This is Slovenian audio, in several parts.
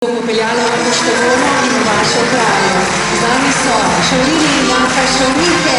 Popeljalo v Poštevono in v vašo krajo. Z nami so Šavlini in Janka Šavnike.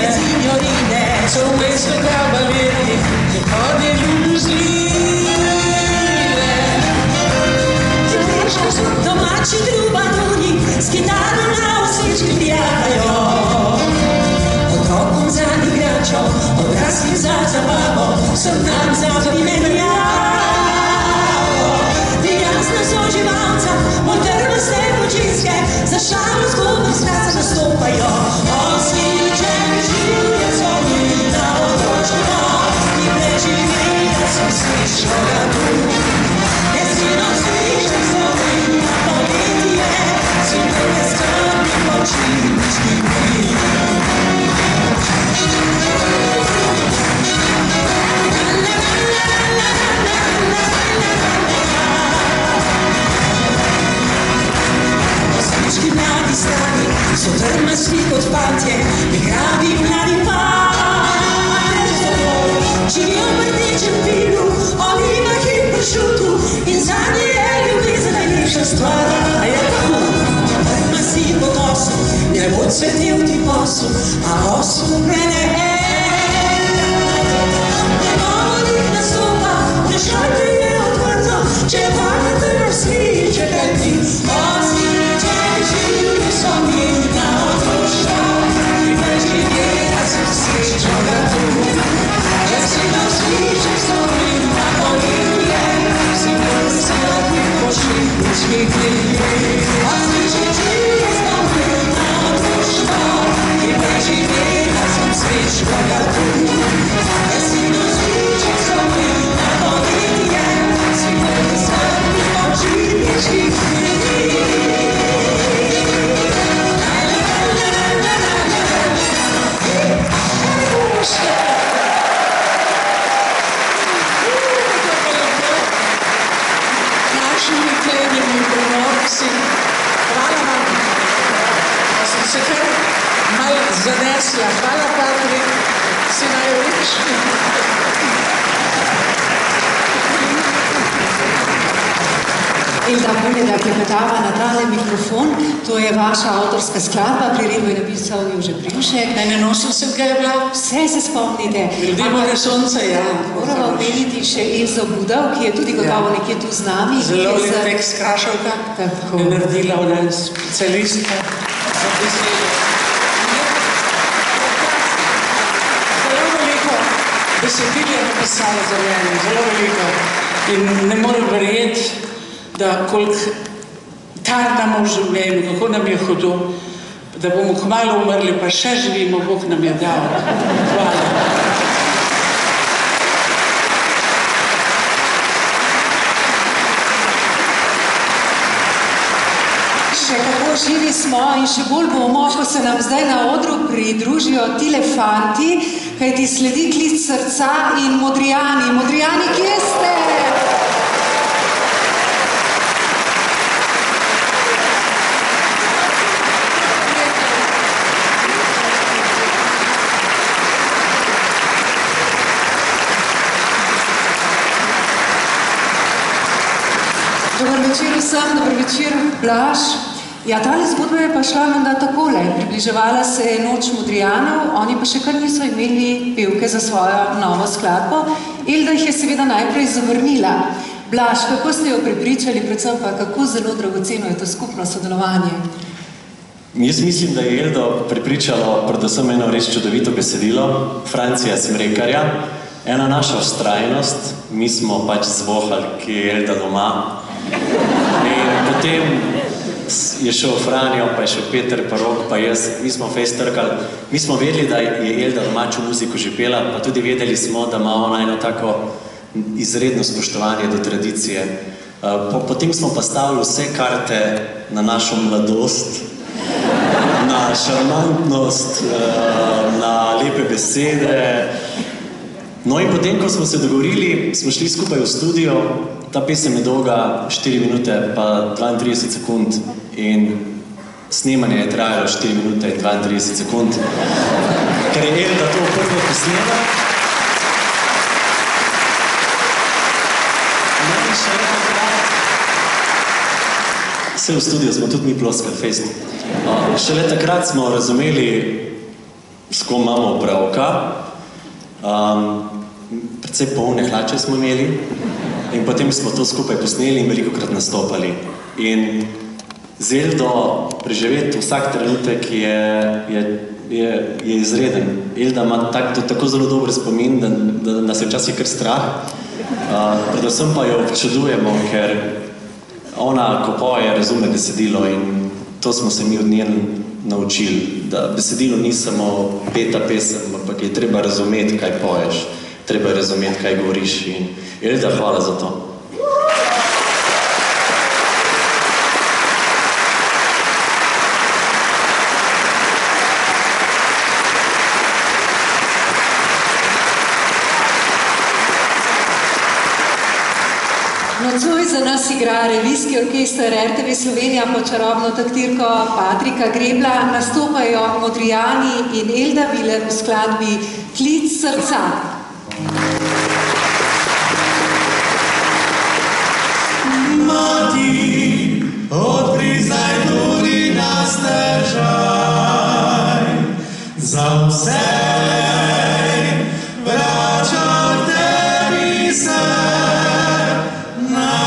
Signorine, sono queste cavalieri che poi delusile. Domaći trubaduni s kitarom na uslički pjevaju. Otrokom za igračom, odraslim za zabavom, som nam za primenjao. Jasno soživalca, moderno ste počinske, za šalu zgodno srca nastopaju. Osličen življen zvonim na otročko i preživim da sam sličnoga tu. Jesino sličan zvonim na politije, svi druge strani počinčki mi. Oslički mladi stari su drma svih od patje i gravi mladi par. Živi u vrtićem pilu, olivah i pršutu in za nje je ljubiza najljepša stvar. A je tako, drma si po kosu, ne bo cvetil ti poslu, a oslu mene. Nemovodih nastopa, ne šajte je odvrto, če vagate na sliče kaj ti. Osličen življen zvonim na otročko i preživim da sam sličnoga tu. Jesino sličan zvonim na politije, svi drugi strani počinčki mi. Osličen življen zvonim na otročko i preživim da sam sličnoga tu. Jesino sličan zvonim na politije, svi drugi strani počinčki mi. mi prenosi. Hvala vam. Sem se kar malo zanesla. Hvala, Patrik. Si najlepši. Hilda, bolje, da klepetava na tale mikrofon. To je vaša avtorska skladba, priredbo je napisal Jože Privšek. Ne nosil sem ga je bila. Vse se spomnite. Ljudje more sonce, ja. Moramo omeniti še Elzo Budav, ki je tudi gotovo nekje tu z nami. Zelo lep tekst Krašovka. Tako. Je naredila ona specialistka za besede. Zelo veliko besedil je napisala za mene, zelo veliko. In ne morem verjeti, da koliko tarnamo v življenju, kako nam je hudo, da bomo kmalu umrli, pa še živimo, Bog nam je dal. Hvala. Še kako živi smo in še bolj bomo, ko se nam zdaj na odru pridružijo tile fanti, kajti sledi klic srca in Modrijani. Modrijani, kje ste? Dobar večer vsem, dober večer, Blaž. Ja, tale zgodba je pa šla menda takole. Približevala se je Noč Modrijanov, oni pa še kar niso imeli pevke za svojo novo skladbo. Elda jih je seveda najprej zavrnila. Blaž, kako ste jo prepričali, predvsem pa kako zelo dragoceno je to skupno sodelovanje? Jaz mislim, da je Eldo prepričalo predvsem eno res čudovito besedilo, Francija Smrekarja, ena naša vztrajnost, mi smo pač zvohali, ki je Elda doma. In potem je šel Franjo, pa je šel Peter, pa Rok, pa jaz, mi smo fejst trkali. Mi smo vedeli, da je Elda domačo muziko že pela, pa tudi vedeli smo, da ima ona eno tako izredno spoštovanje do tradicije. Potem smo pa stavili vse karte na našo mladost, na šarmantnost, na lepe besede. No in potem, ko smo se dogovorili, smo šli skupaj v studio. Ta pesem je dolga 4 minute pa 32 sekund in snemanje je trajalo 4 minute in 32 sekund. Ker je Elda to prvo posnela. No in še takrat, vse v studio smo tudi mi ploskali, fejst. Šele takrat smo razumeli, s kom imamo opravka. Predvsej polne hlače smo imeli in potem smo to skupaj posneli in velikokrat nastopali. In z Eldo preživeti vsak trenutek je izreden. Elda ima tako zelo dober spomin, da nas je včasih kar strah. Predvsem pa jo občudujemo, ker ona, ko poje, razume besedilo in to smo se mi od nje naučili, da besedilo ni samo peta pesem, ampak je treba razumeti, kaj poješ, treba razumeti, kaj govoriš in Elda, hvala za to. Nocoj za nas igra revijski orkester RTV Slovenija pod čarobno taktirko Patrika Grebla. Nastopajo Modrijani in Elda Viler v skladbi Klic srca. Mati, odpri zdaj tudi na stežaj, za vse vračam tebi se nazaj.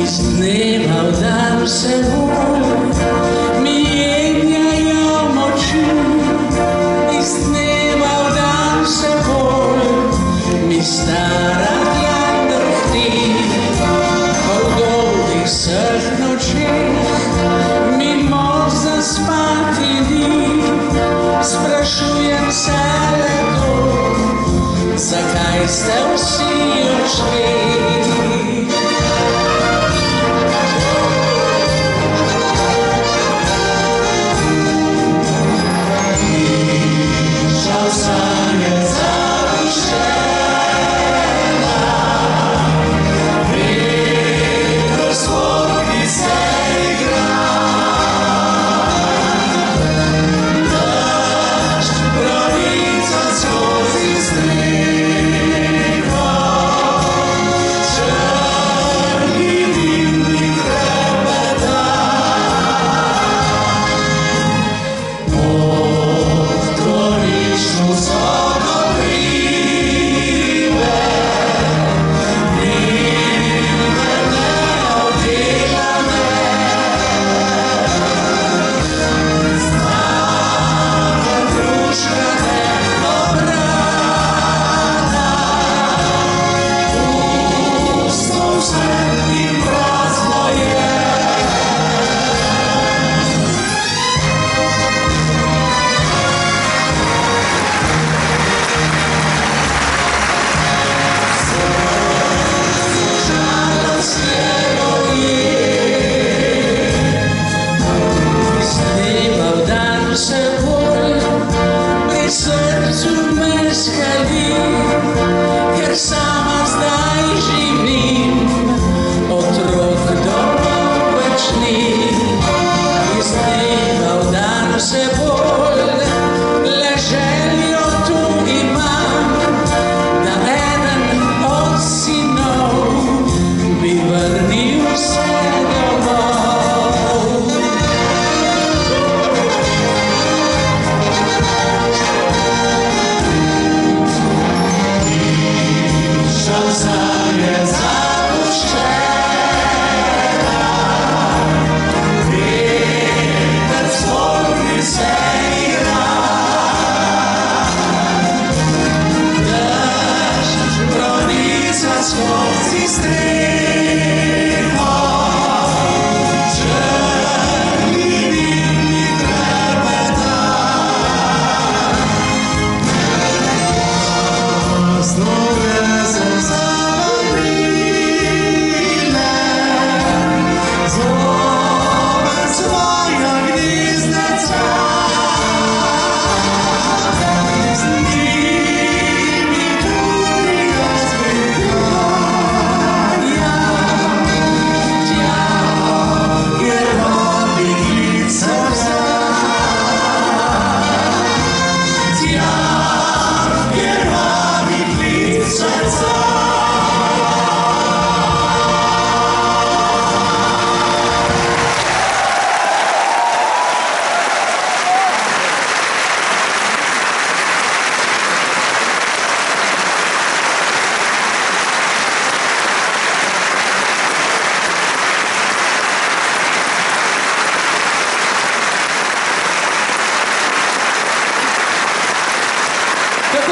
Iz dneva v dan se bolj mi jenjajo moči, iz dneva v dan se bolj mi stara dlan drhti, po dolgih vseh nočeh mi moč zaspati ni, sprašujem se leto, zakaj ste vsi odšli.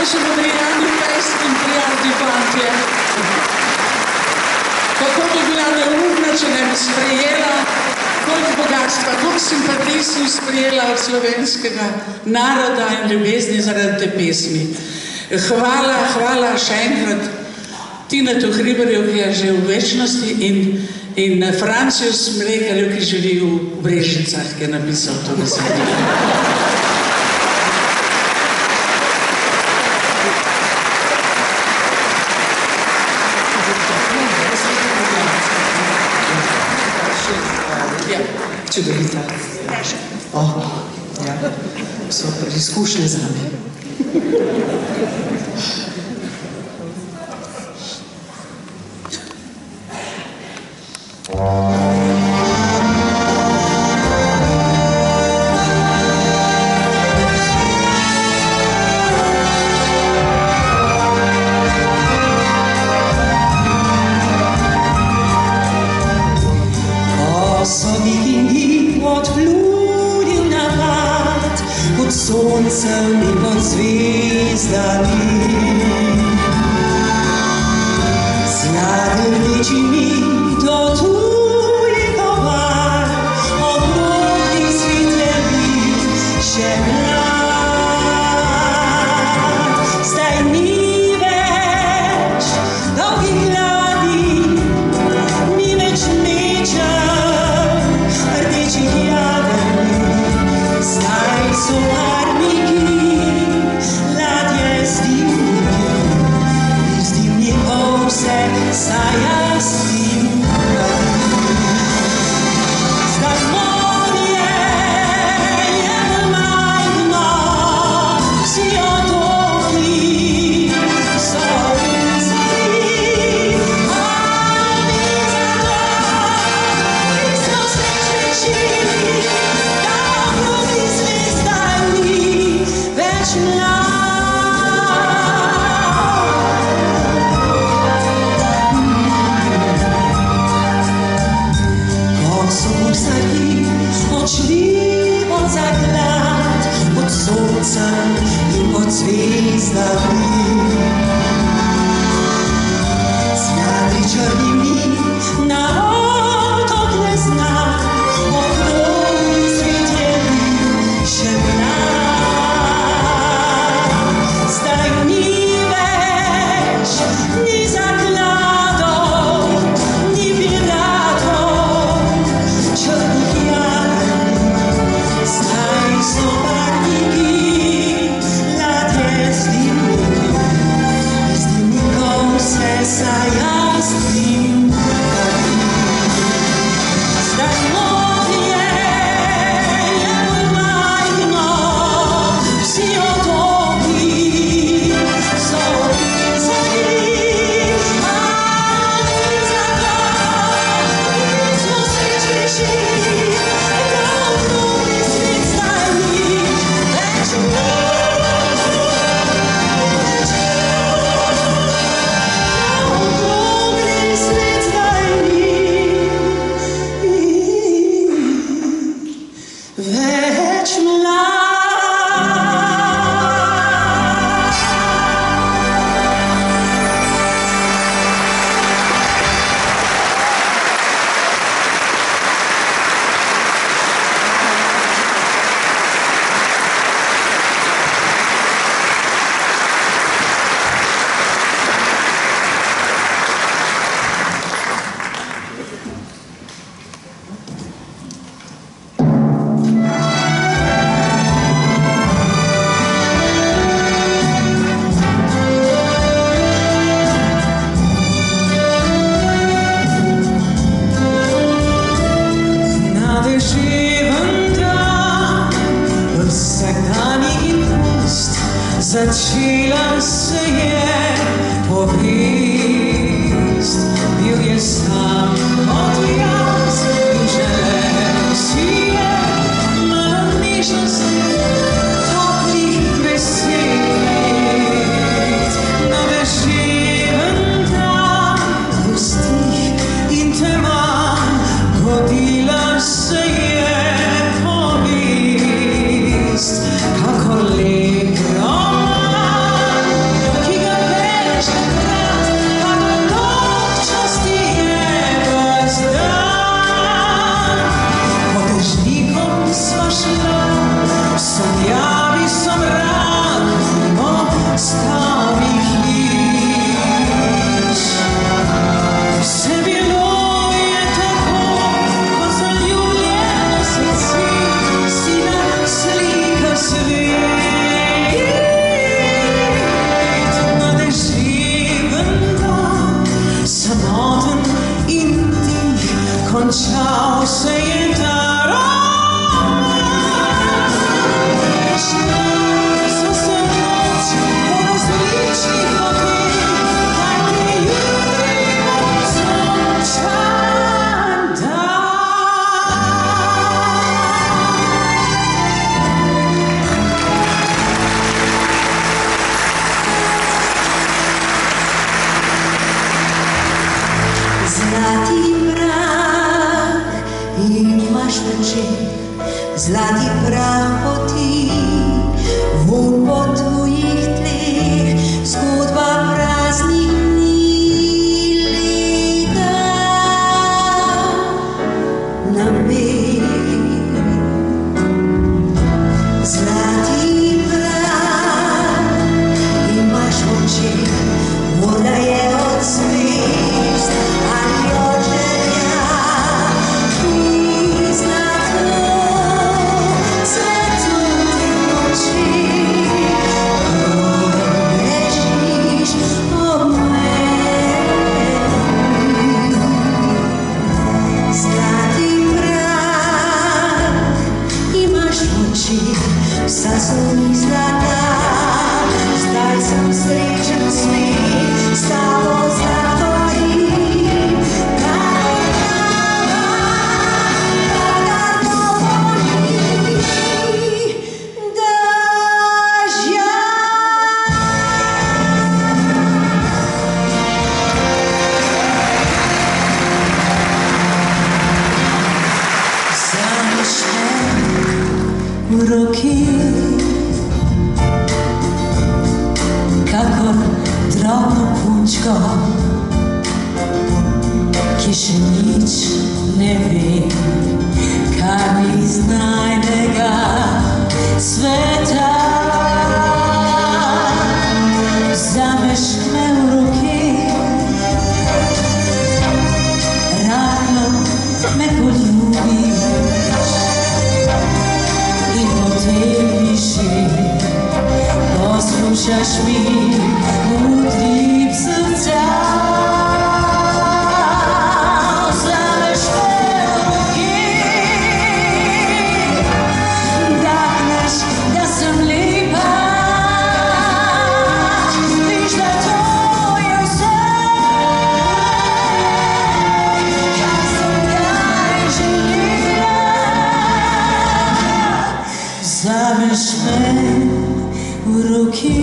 naši Modrijani pesmi in prijatelji fantje. Kako bi bila neumna, če ne bi sprejela, koliko bogatstva, koliko simpatij sem sprejela od slovenskega naroda in ljubezni zaradi te pesmi. Hvala še enkrat Tinetu Hribarju, ki je že v večnosti, in Franciju Smrekarju, ki živi v Brežicah, ki je napisal to besedilo. Čudovita. Ja, so izkušnje za me. Soncem in pod zvezdami, zladrnečimi do toliko bar, okrogli svet je bil še mlad. Zdaj ni več dolgih ladij, ni več mečev, rdečih jader, zdaj so in pod zvezdami, zjadri črnimi na otok ne zna, okrogli svet je bil še mlad. Zdaj ni več ni zakladov, ni piratov, črnih jader, zdaj so začela se je povest, bil je sam kot jaz in želel si je malo nežnosti, toplih besed. Na deževen dan v stih in tema godila se je povest, kakor lep roman. oči, vsa so mi zlata. Zdaj sem srečen smeh, s tabo zagovorim. V roki, kakor drobno punčko, ki še nič ne ve, kar ni iz najnega sveta. Vzameš me v roki, rahlo me poljubiš, poslušaš mi utrip srca. Vzameš me v roki, dahneš, da sem lepa, viš, da to je vse, kar sem kdaj želela. Vzameš me v roki,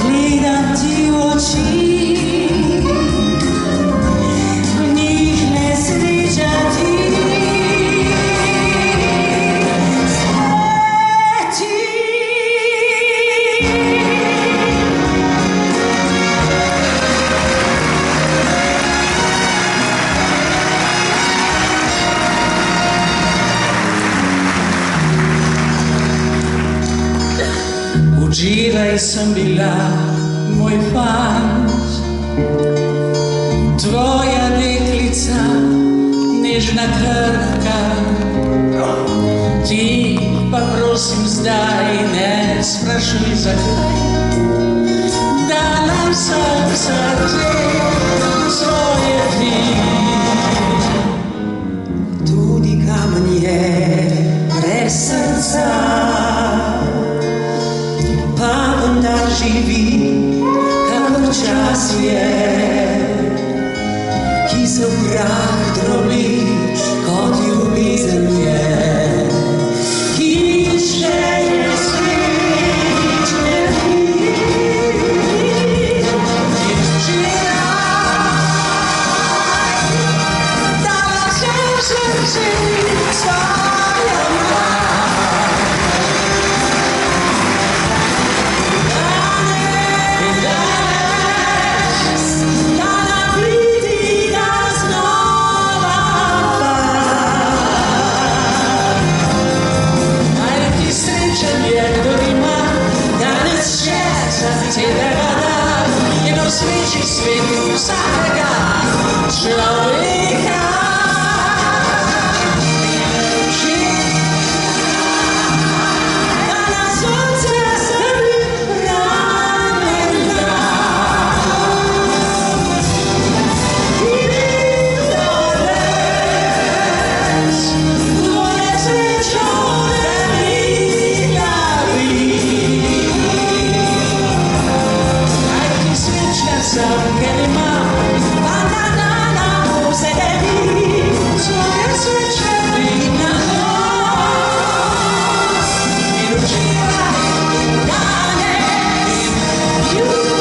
gledam ti v oči, v njih me sreča ti sveti. Včeraj sem bila moj fant, tvoja deklica, nežna krhka. Ti pa prosim zdaj ne sprašuj zakaj, dala sem srce svoje ti. Tudi kamen je brez srca, pa vendar živi, kakor čas je, ki se v prah drobi, kot ljubezen je, ki še je srečne dni. In včeraj dala sem srce svoje mlad. Sreči svet vsakega človeka. Da na sonce stavi ramena, ti da res tvoje srečo da mi glavi. Sam ker imam banana v sebi, svoje sreče na nos. In včeraj danes jutri.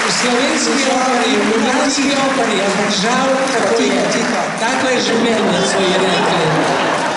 V slovenski operi, v ljubljanski operi, ampak žal tako je življenje, so ji rekli.